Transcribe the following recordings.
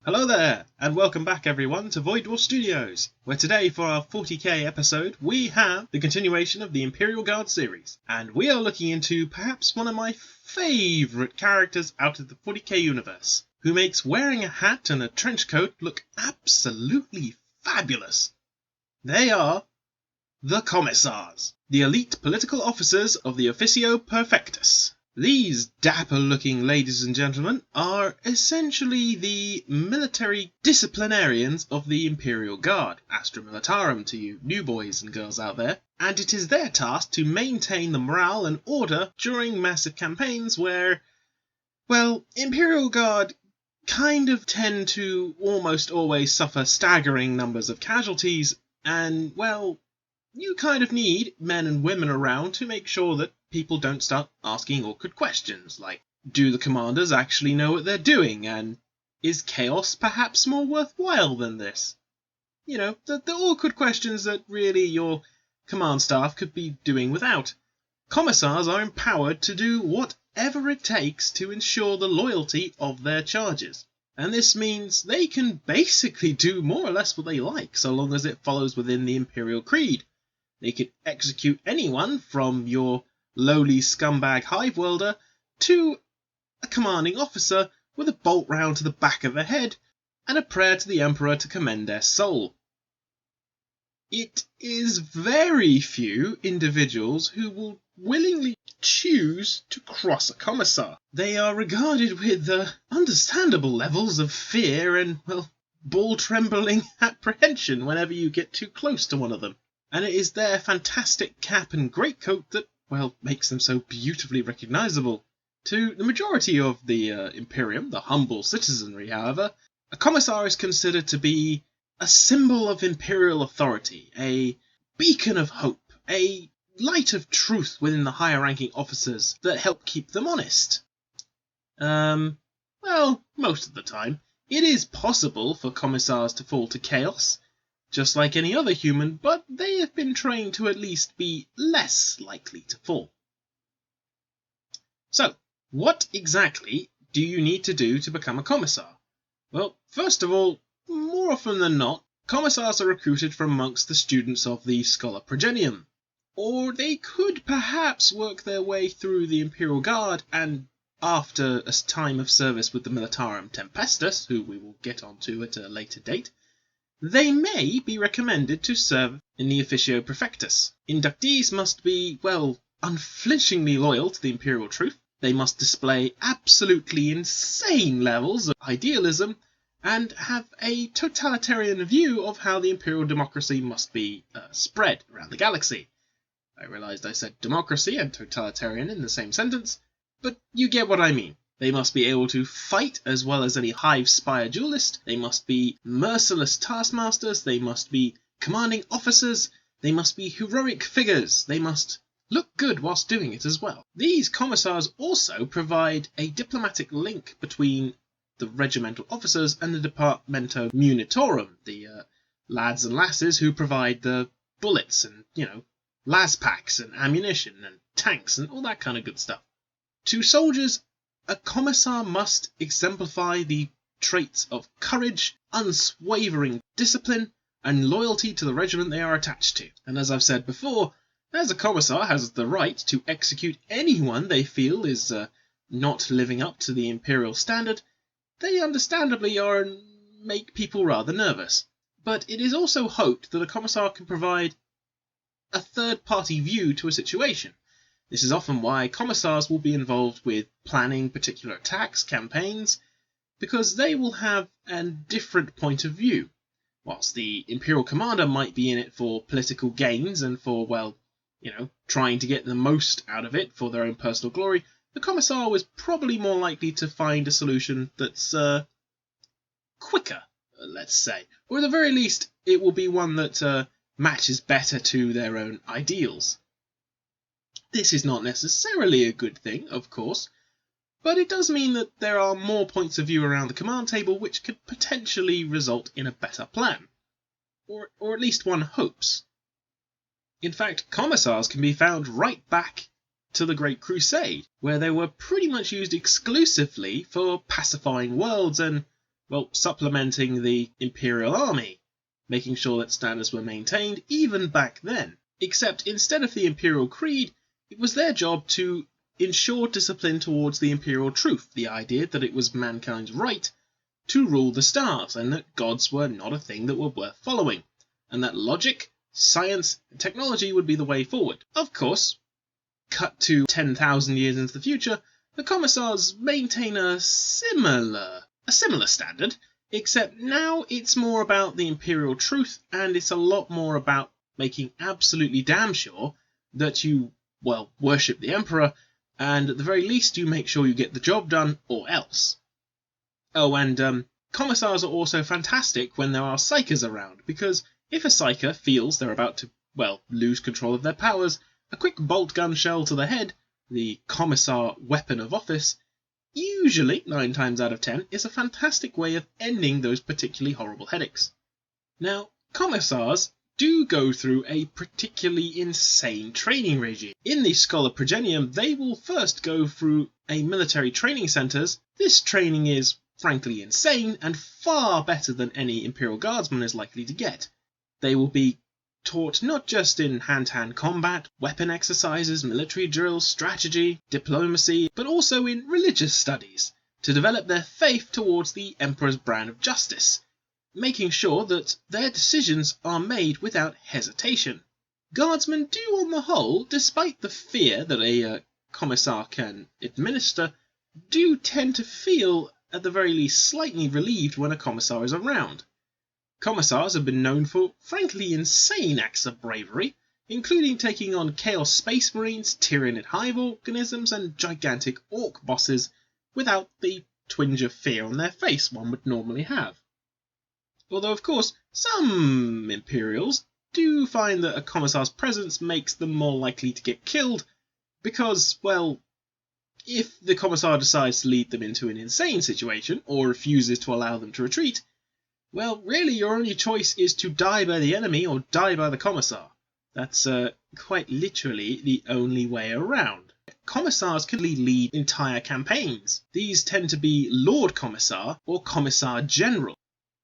Hello there, and welcome back everyone to Void Dwarf Studios, where today for our 40k episode we have the continuation of the Imperial Guard series, and we are looking into perhaps one of my favourite characters out of the 40k universe, who makes wearing a hat and a trench coat look absolutely fabulous. They are the Commissars, the elite political officers of the Officio Perfectus. These dapper-looking ladies and gentlemen are essentially the military disciplinarians of the Imperial Guard, Astra Militarum to you new boys and girls out there, and it is their task to maintain the morale and order during massive campaigns where, well, Imperial Guard kind of tend to almost always suffer staggering numbers of casualties, and, well, you kind of need men and women around to make sure that people don't start asking awkward questions, like, do the commanders actually know what they're doing, and is chaos perhaps more worthwhile than this? You know, the awkward questions that really your command staff could be doing without. Commissars are empowered to do whatever it takes to ensure the loyalty of their charges. And this means they can basically do more or less what they like, so long as it follows within the Imperial Creed. They could execute anyone from your lowly scumbag hive welder to a commanding officer with a bolt round to the back of the head and a prayer to the Emperor to commend their soul. It is very few individuals who will willingly choose to cross a commissar. They are regarded with understandable levels of fear and, well, ball-trembling apprehension whenever you get too close to one of them. And it is their fantastic cap and greatcoat that, well, makes them so beautifully recognisable. To the majority of the Imperium, the humble citizenry, however, a commissar is considered to be a symbol of imperial authority, a beacon of hope, a light of truth within the higher-ranking officers that help keep them honest. Well, most of the time, it is possible for commissars to fall to chaos, just like any other human, but they have been trained to at least be less likely to fall. So, what exactly do you need to do to become a commissar? Well, first of all, more often than not, commissars are recruited from amongst the students of the Scholar Progenium. Or they could perhaps work their way through the Imperial Guard and, after a time of service with the Militarum Tempestus, who we will get onto at a later date, they may be recommended to serve in the Officio Perfectus. Inductees must be, well, unflinchingly loyal to the imperial truth. They must display absolutely insane levels of idealism and have a totalitarian view of how the imperial democracy must be spread around the galaxy. I realised I said democracy and totalitarian in the same sentence, but you get what I mean. They must be able to fight as well as any hive spire duelist. They must be merciless taskmasters. They must be commanding officers. They must be heroic figures. They must look good whilst doing it as well. These commissars also provide a diplomatic link between the regimental officers and the Departamento Munitorum, the lads and lasses who provide the bullets and, las packs and ammunition and tanks and all that kind of good stuff. To soldiers, a commissar must exemplify the traits of courage, unswavering discipline, and loyalty to the regiment they are attached to. And as I've said before, as a commissar has the right to execute anyone they feel is not living up to the imperial standard, they understandably make people rather nervous. But it is also hoped that a commissar can provide a third-party view to a situation. This is often why commissars will be involved with planning particular attacks, campaigns, because they will have a different point of view. Whilst the Imperial Commander might be in it for political gains and for, trying to get the most out of it for their own personal glory, the Commissar was probably more likely to find a solution that's quicker, let's say. Or at the very least, it will be one that matches better to their own ideals. This is not necessarily a good thing, of course, but it does mean that there are more points of view around the command table which could potentially result in a better plan. Or at least one hopes. In fact, commissars can be found right back to the Great Crusade, where they were pretty much used exclusively for pacifying worlds and, supplementing the Imperial Army, making sure that standards were maintained even back then. Except instead of the Imperial Creed, it was their job to ensure discipline towards the Imperial Truth, the idea that it was mankind's right to rule the stars, and that gods were not a thing that were worth following, and that logic, science, and technology would be the way forward. Of course, cut to 10,000 years into the future, the Commissars maintain a similar standard, except now it's more about the Imperial Truth, and it's a lot more about making absolutely damn sure that you, worship the Emperor, and at the very least you make sure you get the job done, or else. Oh, and Commissars are also fantastic when there are psychers around, because if a psyker feels they're about to, lose control of their powers, a quick bolt gun shell to the head, the Commissar weapon of office, usually, 9 times out of 10, is a fantastic way of ending those particularly horrible headaches. Now, Commissars do go through a particularly insane training regime. In the Scholar Progenium, they will first go through a military training centres. This training is frankly insane and far better than any Imperial Guardsman is likely to get. They will be taught not just in hand-to-hand combat, weapon exercises, military drills, strategy, diplomacy, but also in religious studies, to develop their faith towards the Emperor's brand of justice, making sure that their decisions are made without hesitation. Guardsmen do, on the whole, despite the fear that a Commissar can administer, do tend to feel, at the very least, slightly relieved when a Commissar is around. Commissars have been known for frankly insane acts of bravery, including taking on Chaos Space Marines, Tyranid hive organisms, and gigantic orc bosses without the twinge of fear on their face one would normally have. Although, of course, some Imperials do find that a Commissar's presence makes them more likely to get killed, because, if the Commissar decides to lead them into an insane situation, or refuses to allow them to retreat, really your only choice is to die by the enemy or die by the Commissar. That's quite literally the only way around. Commissars can lead entire campaigns. These tend to be Lord Commissar or Commissar General.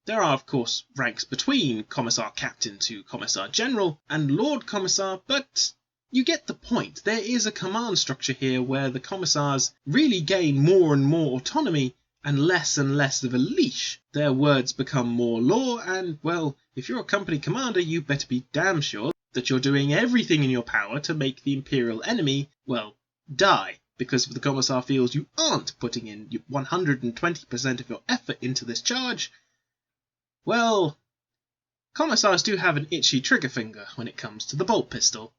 There are, of course, ranks between Commissar Captain to Commissar General and Lord Commissar, but you get the point. There is a command structure here where the Commissars really gain more and more autonomy and less of a leash. Their words become more law, and, if you're a company commander, you better be damn sure that you're doing everything in your power to make the Imperial enemy, die. Because if the Commissar feels you aren't putting in 120% of your effort into this charge, Commissars do have an itchy trigger finger when it comes to the bolt pistol.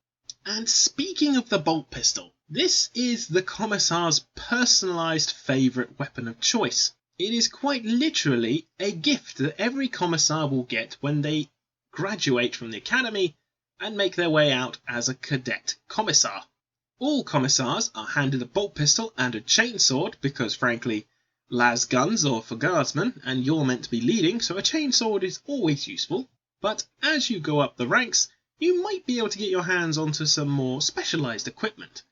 And speaking of the bolt pistol, this is the Commissar's personalised favourite weapon of choice. It is quite literally a gift that every Commissar will get when they graduate from the academy and make their way out as a cadet Commissar. All Commissars are handed a bolt pistol and a chainsword because, frankly, las guns are for guardsmen and you're meant to be leading, so a chainsword is always useful. But as you go up the ranks, you might be able to get your hands onto some more specialised equipment.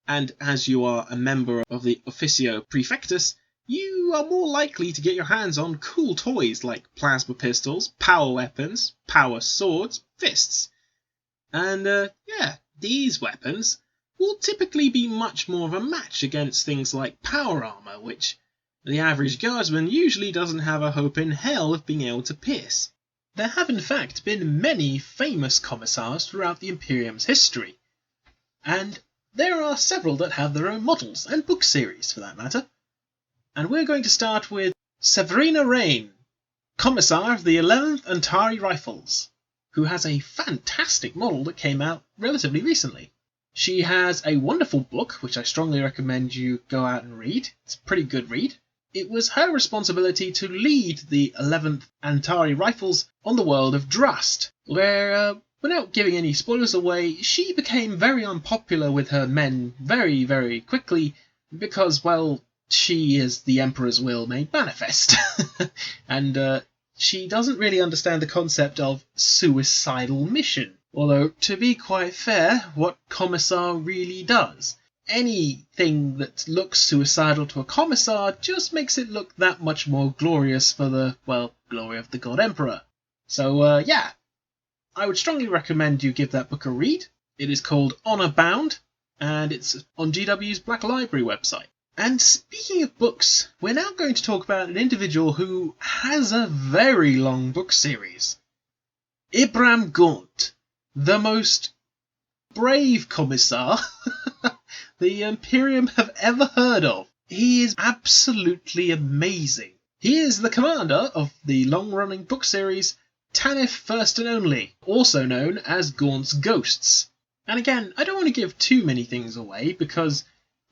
And as you are a member of the Officio Perfectus, you are more likely to get your hands on cool toys like plasma pistols, power weapons, power swords, fists. And these weapons will typically be much more of a match against things like power armour, which the average guardsman usually doesn't have a hope in hell of being able to pierce. There have in fact been many famous Commissars throughout the Imperium's history, and there are several that have their own models and book series for that matter. And we're going to start with Severina Rain, Commissar of the 11th Antari Rifles, who has a fantastic model that came out relatively recently. She has a wonderful book, which I strongly recommend you go out and read. It's a pretty good read. It was her responsibility to lead the 11th Antari Rifles on the world of Drust, where, without giving any spoilers away, she became very unpopular with her men very, very quickly because, she is the Emperor's will made manifest. And she doesn't really understand the concept of suicidal mission. Although, to be quite fair, what Commissar really does? anything that looks suicidal to a commissar just makes it look that much more glorious for the, well, glory of the God Emperor. So, yeah, I would strongly recommend you give that book a read. It is called Honor Bound, and it's on GW's Black Library website. And speaking of books, we're now going to talk about an individual who has a very long book series. Ibram Gaunt, the most brave commissar the Imperium have ever heard of. He is absolutely amazing. He is the commander of the long-running book series Tanith First and Only, also known as Gaunt's Ghosts. And again, I don't want to give too many things away because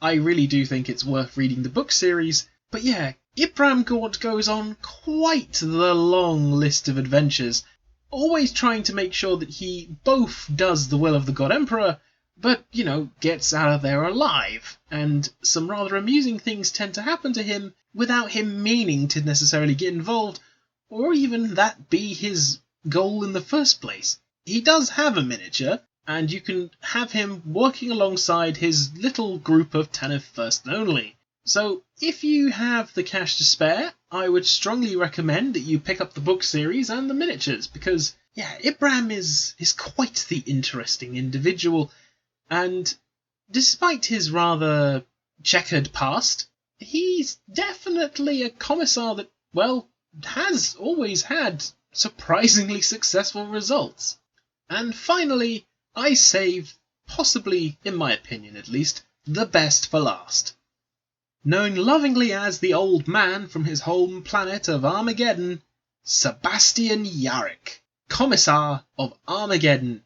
I really do think it's worth reading the book series, but yeah, Ibram Gaunt goes on quite the long list of adventures, always trying to make sure that he both does the will of the God Emperor, but, gets out of there alive, and some rather amusing things tend to happen to him without him meaning to necessarily get involved, or even that be his goal in the first place. He does have a miniature, and you can have him working alongside his little group of Tanith First and Only. So, if you have the cash to spare, I would strongly recommend that you pick up the book series and the miniatures, because, yeah, Ibram is quite the interesting individual, and despite his rather checkered past, he's definitely a commissar that, well, has always had surprisingly successful results. And finally, I saved, possibly, in my opinion at least, the best for last. Known lovingly as the Old Man from his home planet of Armageddon, Sebastian Yarrick, Commissar of Armageddon,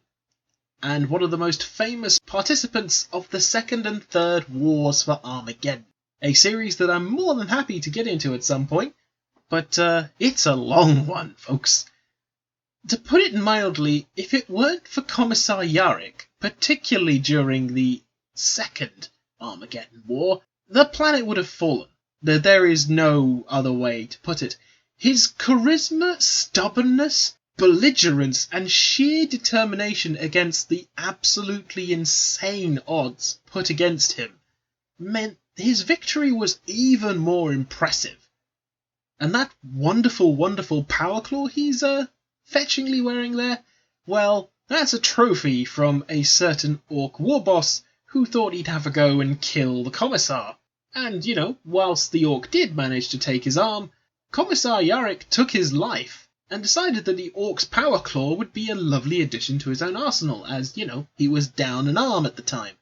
and one of the most famous participants of the Second and Third Wars for Armageddon, a series that I'm more than happy to get into at some point, but it's a long one, folks. To put it mildly, if it weren't for Commissar Yarrick, particularly during the Second Armageddon War, the planet would have fallen. There is no other way to put it. His charisma, stubbornness, belligerence, and sheer determination against the absolutely insane odds put against him meant his victory was even more impressive. And that wonderful, wonderful power claw he's fetchingly wearing there, well, that's a trophy from a certain Orc war boss who thought he'd have a go and kill the Commissar. And, whilst the Orc did manage to take his arm, Commissar Yarrick took his life and decided that the Orc's power claw would be a lovely addition to his own arsenal, as, he was down an arm at the time,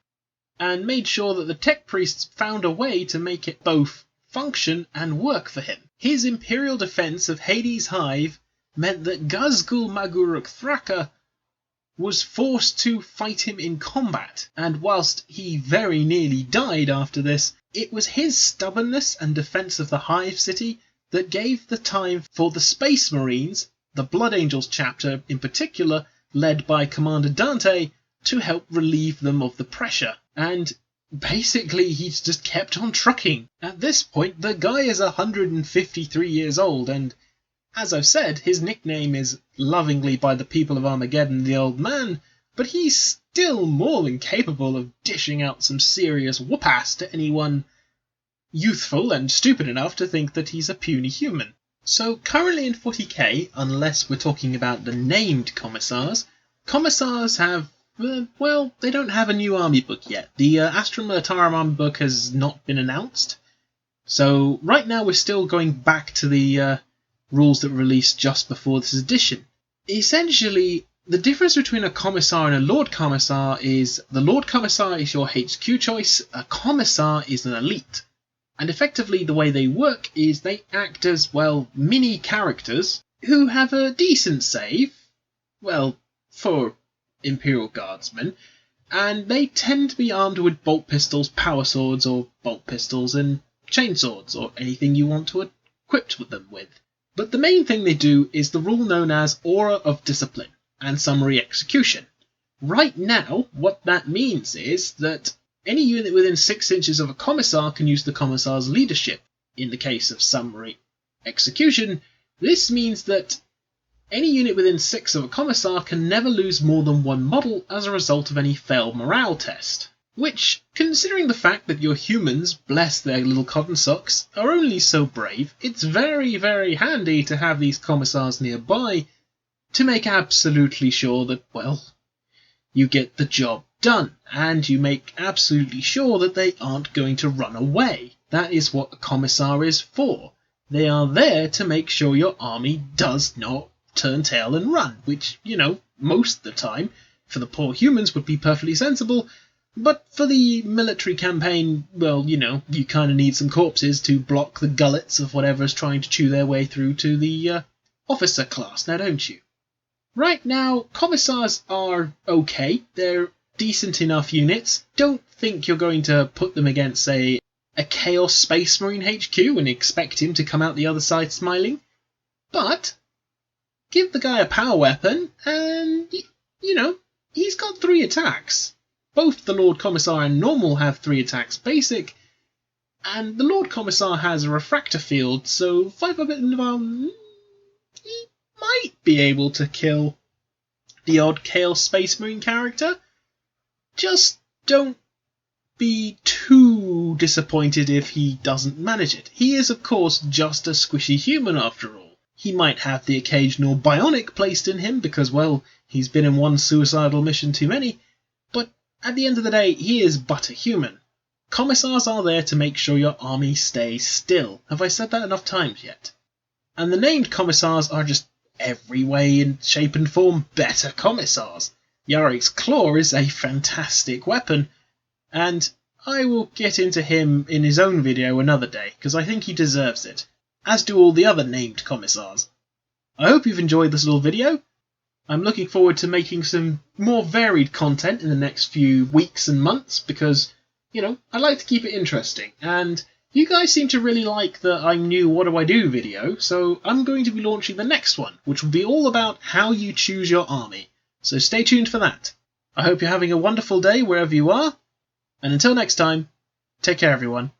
and made sure that the tech priests found a way to make it both function and work for him. His imperial defense of Hades' Hive meant that Gazgul Maguruk Thraka was forced to fight him in combat, and whilst he very nearly died after this, it was his stubbornness and defense of the Hive City that gave the time for the Space Marines, the Blood Angels chapter in particular, led by Commander Dante, to help relieve them of the pressure. And basically he's just kept on trucking. At this point, the guy is 153 years old, and as I've said, his nickname is lovingly by the people of Armageddon the Old Man, but he's still more than capable of dishing out some serious whoop-ass to anyone youthful and stupid enough to think that he's a puny human. So currently in 40k, unless we're talking about the named Commissars, Commissars have, well, they don't have a new army book yet. The Astra Militarum army book has not been announced. So right now we're still going back to the rules that were released just before this edition. Essentially, the difference between a Commissar and a Lord Commissar is the Lord Commissar is your HQ choice, a Commissar is an elite. And effectively the way they work is they act as, well, mini characters who have a decent save, well, for Imperial Guardsmen, and they tend to be armed with bolt pistols, power swords, or bolt pistols and chainswords, or anything you want to equip them with. But the main thing they do is the rule known as Aura of Discipline and Summary Execution. Right now, what that means is that any unit within 6 inches of a Commissar can use the Commissar's leadership. In the case of Summary Execution, this means that any unit within 6 of a Commissar can never lose more than 1 model as a result of any failed morale test. Which, considering the fact that your humans, bless their little cotton socks, are only so brave, it's very, very handy to have these commissars nearby to make absolutely sure that, well, you get the job done, and you make absolutely sure that they aren't going to run away. That is what a commissar is for. They are there to make sure your army does not turn tail and run, which, most of the time, for the poor humans would be perfectly sensible, but for the military campaign, well, you kind of need some corpses to block the gullets of whatever's trying to chew their way through to the officer class, now don't you? Right now, commissars are okay. They're decent enough units. Don't think you're going to put them against, say, a Chaos Space Marine HQ and expect him to come out the other side smiling. But give the guy a power weapon and, he's got 3 attacks. Both the Lord Commissar and Normal have 3 attacks basic, and the Lord Commissar has a refractor field, so 5 of it he might be able to kill the odd Chaos Space Marine character. Just don't be too disappointed if he doesn't manage it. He is, of course, just a squishy human after all. He might have the occasional bionic placed in him because, well, he's been in one suicidal mission too many, but at the end of the day, he is but a human. Commissars are there to make sure your army stays still. Have I said that enough times yet? And the named commissars are just every way in shape and form better commissars. Yarick's Claw is a fantastic weapon, and I will get into him in his own video another day, because I think he deserves it, as do all the other named commissars. I hope you've enjoyed this little video. I'm looking forward to making some more varied content in the next few weeks and months, because, I like to keep it interesting, and you guys seem to really like the I'm new, what do I do video, so I'm going to be launching the next one, which will be all about how you choose your army. So stay tuned for that. I hope you're having a wonderful day wherever you are, and until next time, take care everyone.